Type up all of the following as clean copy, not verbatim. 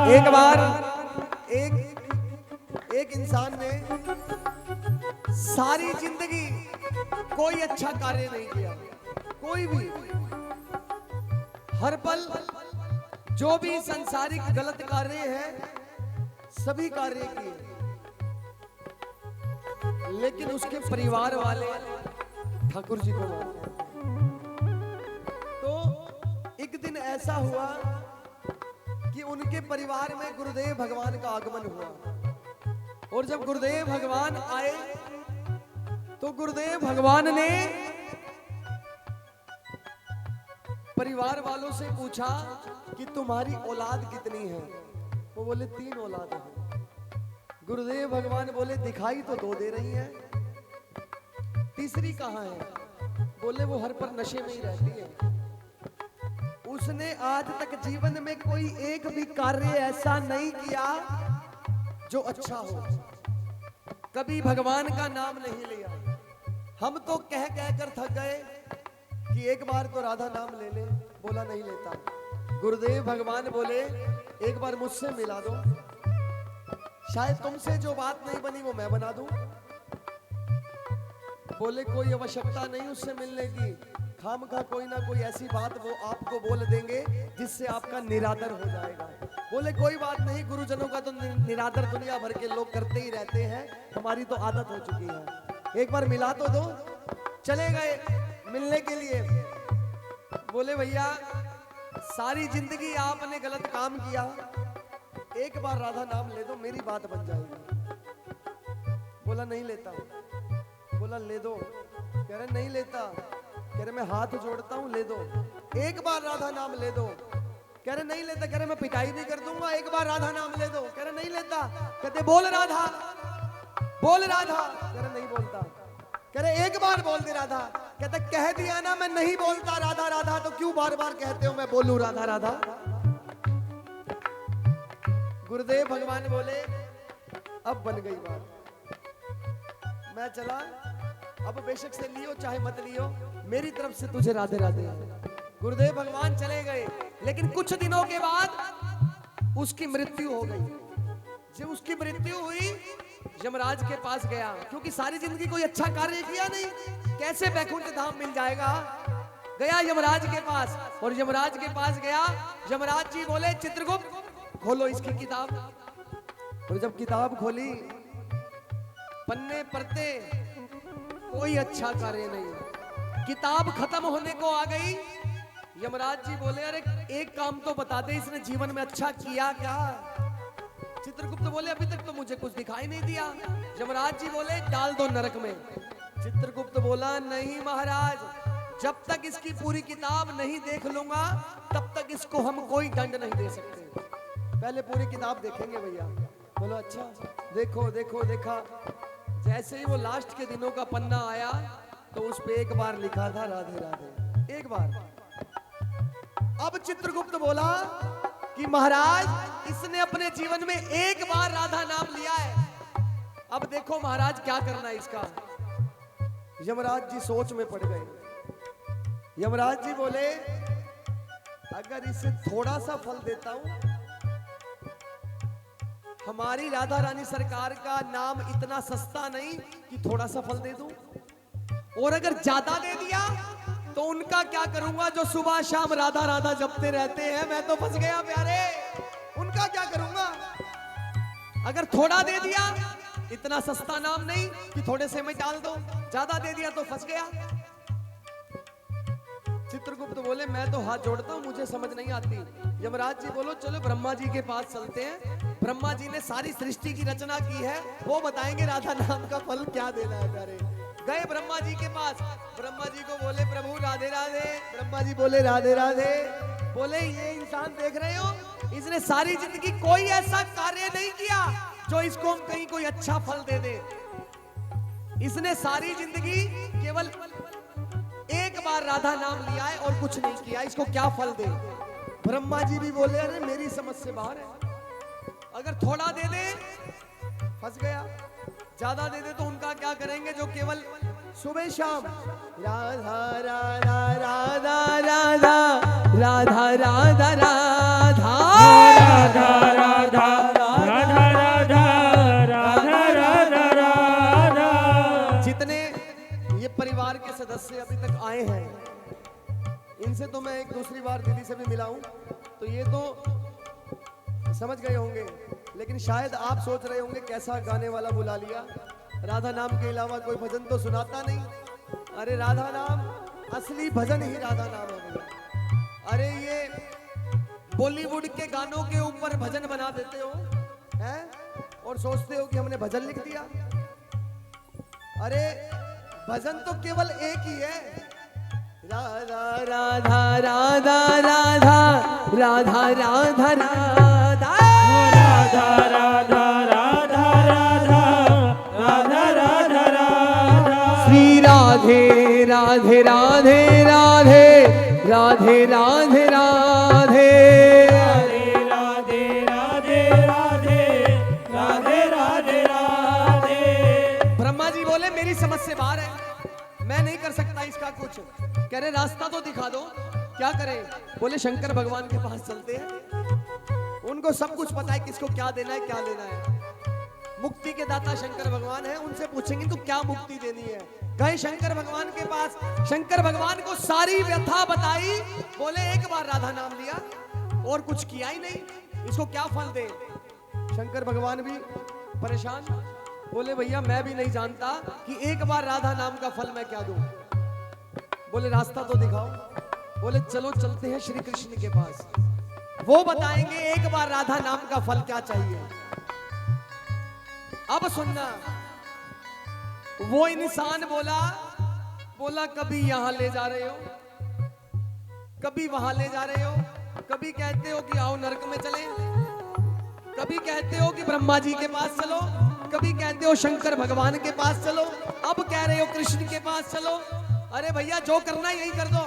एक बार एक इंसान ने सारी जिंदगी कोई अच्छा कार्य नहीं किया, कोई भी। हर पल जो भी संसारिक गलत कार्य है सभी कार्य किए, लेकिन उसके परिवार वाले ठाकुर जी को मानते हैं। तो एक दिन ऐसा हुआ कि उनके परिवार में गुरुदेव भगवान का आगमन हुआ, और जब गुरुदेव भगवान आए तो गुरुदेव भगवान ने परिवार वालों से पूछा कि तुम्हारी औलाद कितनी है? वो बोले 3 औलाद है। गुरुदेव भगवान बोले दिखाई तो 2 दे रही है, तीसरी कहाँ है? बोले वो हर पर नशे में ही रहती है। उसने आज तक जीवन में कोई एक भी कार्य ऐसा नहीं किया जो अच्छा हो, कभी भगवान का नाम नहीं लिया। हम तो कह कर थक गए कि एक बार तो राधा नाम ले ले, बोला नहीं लेता। गुरुदेव भगवान बोले एक बार मुझसे मिला दो, शायद तुमसे जो बात नहीं बनी वो मैं बना दूं। बोले कोई आवश्यकता नहीं उससे मिलने की, खामखा कोई ना कोई ऐसी बात वो आपको बोल देंगे जिससे आपका निरादर हो जाएगा। बोले कोई बात नहीं, गुरुजनों का तो निरादर दुनिया भर के लोग करते ही रहते हैं, हमारी तो आदत हो चुकी है, एक बार मिला तो दो। चले गए मिलने के लिए। बोले भैया सारी जिंदगी आपने गलत काम किया, एक बार राधा नाम ले दो, मेरी बात बन जाएगी। बोला नहीं लेता। बोला ले दो। कह रहे नहीं लेता। कह रहे मैं हाथ जोड़ता हूं, ले दो। एक बार राधा नाम ले दो। कह रहे नहीं लेता। कह रहे मैं पिटाई भी कर दूंगा, एक बार राधा नाम ले दो। कह रहे नहीं लेता। कहते बोल राधा, बोल राधा। कह रहे नहीं बोलता। कह रहे एक बार बोल दे राधा। कहते कह दिया ना मैं नहीं बोलता राधा राधा, तो क्यों बार बार कहते हो मैं बोलूं राधा राधा? गुरुदेव भगवान बोले अब बन गई बात, मैं चला, अब बेशक से लियो चाहे मत लियो, मेरी तरफ से तुझे राधे राधे। गुरुदेव भगवान चले गए, लेकिन कुछ दिनों के बाद उसकी मृत्यु हो गई। जब उसकी मृत्यु हुई यमराज के पास गया, क्योंकि सारी जिंदगी कोई अच्छा कार्य किया नहीं, कैसे बैकुंठ धाम मिल जाएगा। गया यमराज के पास, और यमराज के पास गया, यमराज जी बोले चित्रगुप्त खोलो इसकी किताब। और जब किताब खोली, पन्ने पढ़ते कोई अच्छा कार्य नहीं, किताब खत्म होने को आ गई। यमराज जी बोले अरे एक काम तो बता दे, इसने जीवन में अच्छा किया क्या? चित्रगुप्त बोले अभी तक तो मुझे कुछ दिखाई नहीं दिया। यमराज जी बोले डाल दो नरक में। चित्रगुप्त बोला नहीं महाराज, जब तक इसकी पूरी किताब नहीं देख लूंगा तब तक इसको हम कोई दंड नहीं दे सकते, पहले पूरी किताब देखेंगे भैया। बोलो अच्छा, देखो देखो देखा। जैसे ही वो लास्ट के दिनों का पन्ना आया तो उस पे एक बार लिखा था राधे राधे, एक बार। अब चित्रगुप्त बोला कि महाराज इसने अपने जीवन में एक बार राधा नाम लिया है, अब देखो महाराज क्या करना है इसका। यमराज जी सोच में पड़ गए। यमराज जी बोले अगर इसे थोड़ा सा फल देता हूं, हमारी राधा रानी सरकार का नाम इतना सस्ता नहीं कि थोड़ा सा फल दे दूं, और अगर ज्यादा दे दिया तो उनका क्या करूंगा जो सुबह शाम राधा राधा जपते रहते हैं, मैं तो फंस गया प्यारे, उनका क्या करूंगा। अगर थोड़ा दे दिया, इतना सस्ता नाम नहीं कि थोड़े से में डाल दो, ज्यादा दे दिया तो फंस गया। चित्रगुप्त बोले मैं तो हाथ जोड़ता हूं, मुझे समझ नहीं आती। यमराज जी बोलो चलो ब्रह्मा जी के पास चलते हैं, ब्रह्मा जी ने सारी सृष्टि की रचना की है, वो बताएंगे राधा नाम का फल क्या देना है प्यारे। गए ब्रह्मा जी के पास, ब्रह्मा जी को बोले प्रभु राधे राधे। ब्रह्मा जी बोले राधे राधे। बोले ये इंसान देख रहे हो, इसने सारी जिंदगी कोई ऐसा कार्य नहीं किया जो इसको हम कहीं कोई अच्छा फल दे दे। इसने सारी जिंदगी केवल एक बार राधा नाम लिया है और कुछ नहीं किया, इसको क्या फल दे। ब्रह्मा जी भी बोले अरे मेरी समझ से बाहर है, अगर थोड़ा दे दे फंस गया, ज्यादा दे दे तो उनका क्या करेंगे जो केवल सुबह शाम राधा राधा राधा राधा राधा राधा राधा राधा इनसे तो मैं एक दूसरी बार दीदी से भी मिला हूं, तो ये तो समझ गए होंगे, लेकिन शायद आप सोच रहे होंगे कैसा गाने वाला बुला लिया, राधा नाम के अलावा कोई भजन तो सुनाता नहीं। अरे राधा नाम असली भजन ही राधा नाम है भैया। अरे ये बॉलीवुड के गानों के ऊपर भजन बना देते हो हैं और सोचते हो कि हमने भजन लिख दिया। अरे भजन तो केवल एक ही है, राधा राधा राधा राधा राधा राधा राधा राधा राधा राधा राधा राधा राधा राधा श्री राधे राधे राधे राधे राधे राधे राधे राधे राधे राधे राधे राधे राधे। ब्रह्मा जी बोले मेरी समझ से बाहर है, मैं नहीं कर सकता इसका कुछ। कह रहे रास्ता तो दिखा दो, क्या करें? बोले शंकर भगवान के पास चलते हैं, उनको सब कुछ पता है किसको क्या देना है क्या लेना है। मुक्ति के दाता शंकर भगवान है, उनसे पूछेंगे तो क्या मुक्ति देनी है। गए शंकर भगवान के पास, शंकर भगवान को सारी व्यथा बताई। बोले एक बार राधा नाम लिया और कुछ किया ही नहीं, इसको क्या फल दे? शंकर भगवान भी परेशान, बोले भैया मैं भी नहीं जानता कि एक बार राधा नाम का फल मैं क्या दूं। बोले रास्ता तो दिखाओ। बोले चलो चलते हैं श्री कृष्ण के पास, वो बताएंगे एक बार राधा नाम का फल क्या चाहिए। अब सुनना, वो इंसान बोला कभी यहां ले जा रहे हो, कभी वहां ले जा रहे हो, कभी कहते हो कि आओ नरक में चले, कभी कहते हो कि ब्रह्मा जी के पास चलो, कभी कहते हो शंकर भगवान के पास चलो, अब कह रहे हो कृष्ण के पास चलो। अरे भैया जो करना है यही कर दो,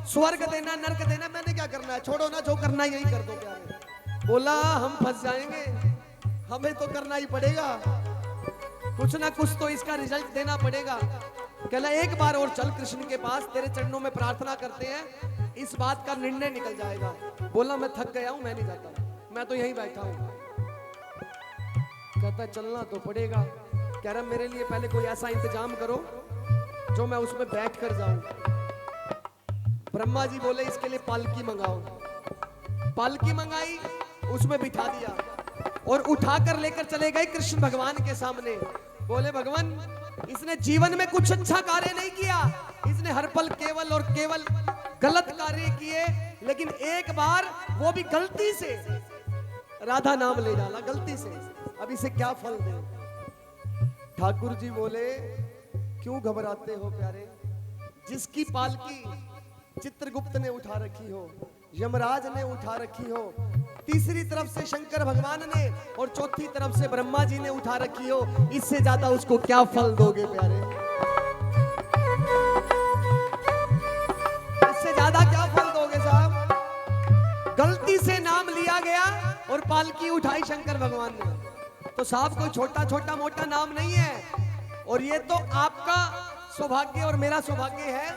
स्वर्ग देना नरक देना मैंने क्या करना है, छोड़ो ना, जो करना है यही कर दो प्यारे। बोला हम फंस जाएंगे, हमें तो करना ही पड़ेगा, कुछ ना कुछ तो इसका रिजल्ट देना पड़ेगा। कहला एक बार और चल कृष्ण के पास, तेरे चरणों में प्रार्थना करते हैं, इस बात का निर्णय निकल जाएगा। बोला मैं थक गया हूं, मैं नहीं जाता, मैं तो यहीं बैठा हूं। कहता चलना तो पड़ेगा। कह रहा मेरे लिए पहले कोई ऐसा इंतजाम करो जो मैं उसमें बैठ कर जाऊं। ब्रह्मा जी बोले इसके लिए पालकी मंगाओ। पालकी मंगाई, उसमें बिठा दिया और उठाकर लेकर चले गए कृष्ण भगवान के सामने। बोले भगवान इसने जीवन में कुछ अच्छा कार्य नहीं किया, इसने हर पल केवल और केवल गलत कार्य किए, लेकिन एक बार वो भी गलती से राधा नाम ले डाला, गलती से, अब इसे क्या फल दे? ठाकुर जी बोले क्यों घबराते हो प्यारे, जिसकी पालकी चित्रगुप्त ने उठा रखी हो, यमराज ने उठा रखी हो, तीसरी तरफ से शंकर भगवान ने और चौथी तरफ से ब्रह्मा जी ने उठा रखी हो, इससे ज्यादा उसको क्या फल दोगे प्यारे? इससे ज्यादा क्या फल दोगे साहब? गलती से नाम लिया गया और पालकी उठाई शंकर भगवान ने, तो साहब कोई छोटा छोटा मोटा नाम नहीं है। और ये तो आपका सौभाग्य और मेरा सौभाग्य है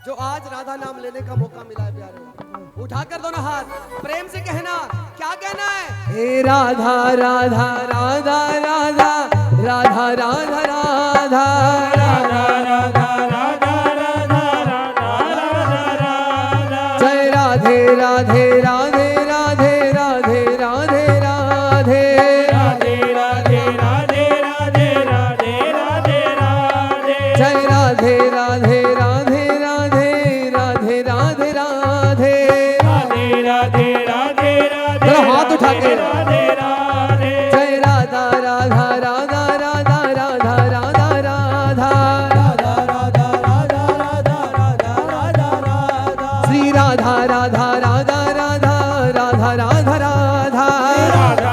जो आज राधा नाम लेने का मौका मिला है प्यारे। उठाकर दोनों हाथ प्रेम से कहना, क्या कहना है? हे राधा राधा राधा राधा राधा राधा राधा राधा राधा राधा राधा राधा राधा। जय राधे राधे राधे राधे राधे राधे राधे राधे राधे राधे राधे राधे राधे राधे। जय राधे राधे राधे राधे राधे राधे राधे राधे राधे राधे जरा हाथ उठा के राधे राधे। जय राधा राधा राधा राधा राधा राधा राधा राधा राधा राधा राधा राधा राधा राधा। श्री राधा राधा राधा राधा राधा राधा राधा राधा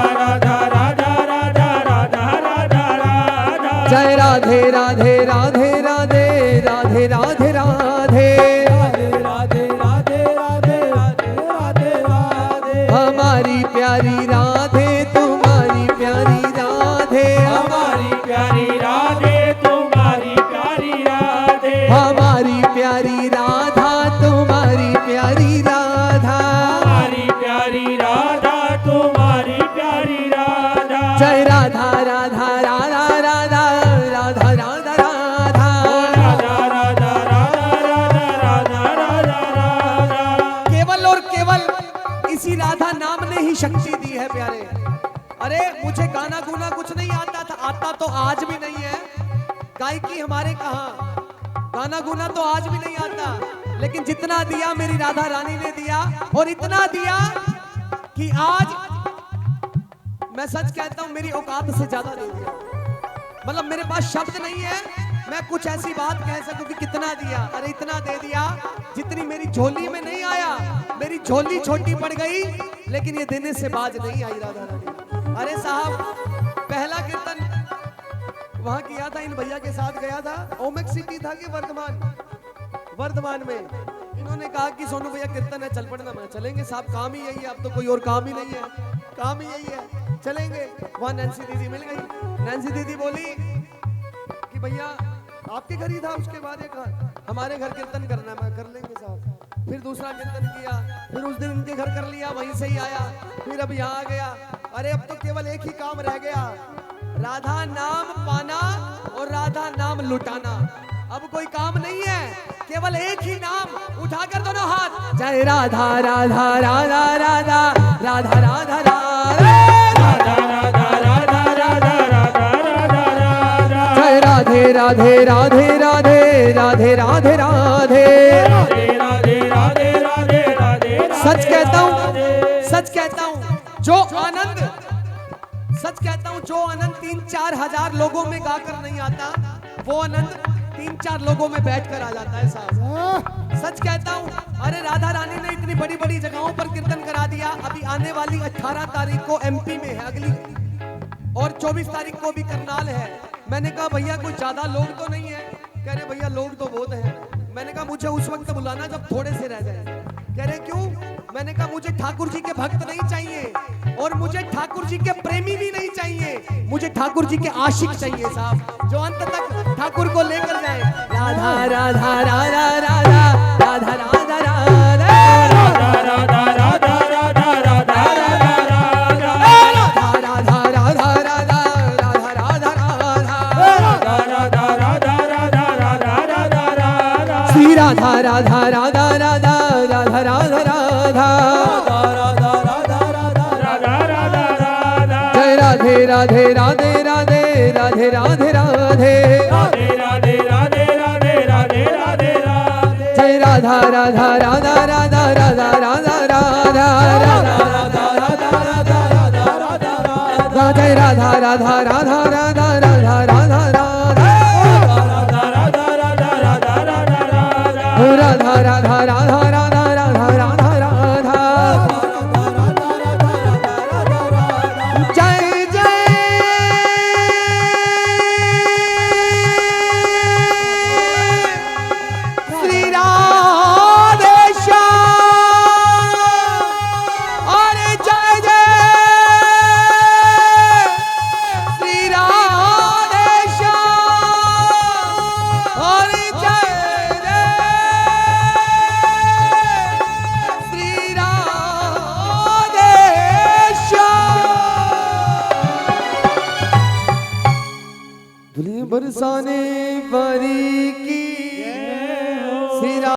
राधा राधा राधा राधा राधा राधा। जय राधे राधे राधे राधे राधे राधे राधे राधे राधे राधे राधे राधे राधे राधे। हमारी प्यारी राधे तुम्हारी प्यारी राधे हमारी प्यारी राधे तुम्हारी प्यारी राधे। हमारी प्यारी राधा तुम्हारी प्यारी राधा हमारी प्यारी राधा तुम्हारी प्यारी राधा। जय राधा राधा राधा राधा राधा राधा राधा राधा राधा राधा राधा राधा राधा राधा। ने ही शक्ति दी है प्यारे। अरे मुझे गाना गुना कुछ नहीं आता था, आता तो आज भी नहीं है। गायकी हमारे कहाँ, गाना गुना तो आज भी नहीं आता, लेकिन जितना दिया मेरी राधा रानी ने दिया, और इतना दिया कि आज मैं सच कहता हूं मेरी औकात से ज्यादा दे दिया। मतलब मेरे पास शब्द नहीं है मैं कुछ ऐसी बात कह सकूं कि कितना दिया। अरे इतना दे दिया जितनी मेरी झोली में नहीं आया। मेरी झोली छोटी पड़ गई लेकिन ये देने से बाज नहीं आई राधा रानी। अरे साहब पहला कीर्तन वहां किया था, इन भैया के साथ गया था। ओमेक सिटी था कि वर्धमान में इन्होंने कहा कि सोनू भैया कीर्तन है चल पड़ना। मैं चलेंगे साहब, काम ही यही है, अब तो कोई और काम ही नहीं है, काम ही यही है, चलेंगे। वहां नैन्सी दीदी मिल गई। नैन्सी दीदी बोली कि भैया आपके घर ही था, उसके बाद एक हमारे घर कीर्तन करना है। मैं कर लेंगे साहब। फिर दूसरा कीर्तन किया, फिर उस दिन इनके घर कर लिया, वहीं से ही आया, फिर अब यहाँ आ गया। अरे अब तो केवल एक ही काम रह गया, राधा नाम पाना और राधा नाम लुटाना। अब कोई काम नहीं है, केवल एक ही नाम। उठाकर दोनों हाथ, जय राधा राधा राधा राधा राधा राधा राधा राधे राधे राधे राधे राधे राधे राधे। सच कहता हूँ जो आनंद, सच कहता हूँ जो आनंद 3-4 हजार लोगों में गाकर नहीं आता, वो आनंद 3-4 लोगों में बैठकर आ जाता है साहब। सच कहता हूँ। अरे राधा रानी ने इतनी बड़ी बड़ी जगहों पर कीर्तन करा दिया। अभी आने वाली 18 तारीख को एमपी में है अगली, और 24 तारीख को भी करनाल है। मैंने कहा भैया कोई ज्यादा लोग तो नहीं है? कह रहे भैया लोग तो बहुत हैं। मैंने कहा मुझे उस वक्त बुलाना जब थोड़े से रह जाए। कह रहे क्यों? मैंने कहा मुझे ठाकुर जी के भक्त नहीं चाहिए, और मुझे ठाकुर जी के प्रेमी भी नहीं चाहिए, मुझे ठाकुर जी के आशिक चाहिए साहब, जो अंत तक ठाकुर को लेकर जाए। राधा राधा राधा राधा राधा राधा राधा राधा राधा राधा राधा राधा राधा राधा जय राधे राधे राधे राधे राधे राधे राधे जय राधा राधा राधा राधा राधा राधा राधा जय राधा राधा राधा राधा राधा राधा राधा राधा राधा राधा राधा राधा राधा जय जय श्री राधे श्याम। अरे जय जय श्री राधे श्याम। अरे जय बरसाने वाली